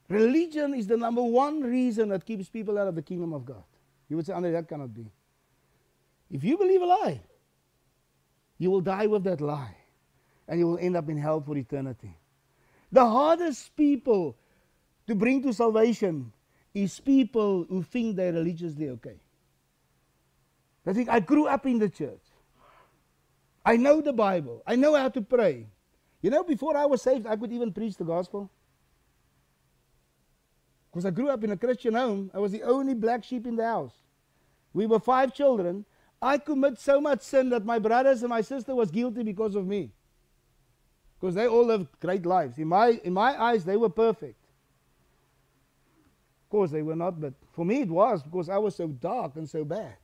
Religion is the number one reason that keeps people out of the kingdom of God. You would say, Andre, that cannot be. If you believe a lie, you will die with that lie. And you will end up in hell for eternity. The hardest people to bring to salvation is people who think they're religiously okay. They think, I grew up in the church. I know the Bible. I know how to pray. You know, before I was saved, I could even preach the gospel. Because I grew up in a Christian home. I was the only black sheep in the house. We were 5 children. I commit so much sin that my brothers and my sister was guilty because of me. Because they all lived great lives. In my eyes, they were perfect. Of course, they were not, but for me it was, because I was so dark and so bad.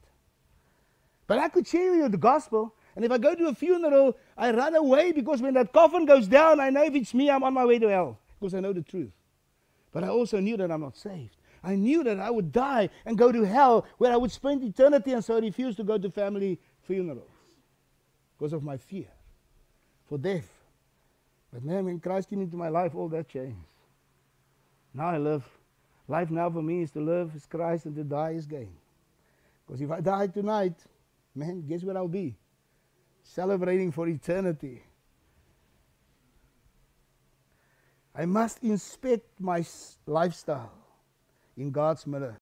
But I could share with you the gospel. And if I go to a funeral, I run away, because when that coffin goes down, I know if it's me, I'm on my way to hell. Because I know the truth. But I also knew that I'm not saved. I knew that I would die and go to hell, where I would spend eternity, and so I refused to go to family funerals. Because of my fear for death. But man, when Christ came into my life, all that changed. Now I live. Life now for me is to live is Christ, and to die is gain. Because if I die tonight, man, guess where I'll be? Celebrating for eternity. I must inspect my lifestyle in God's mirror.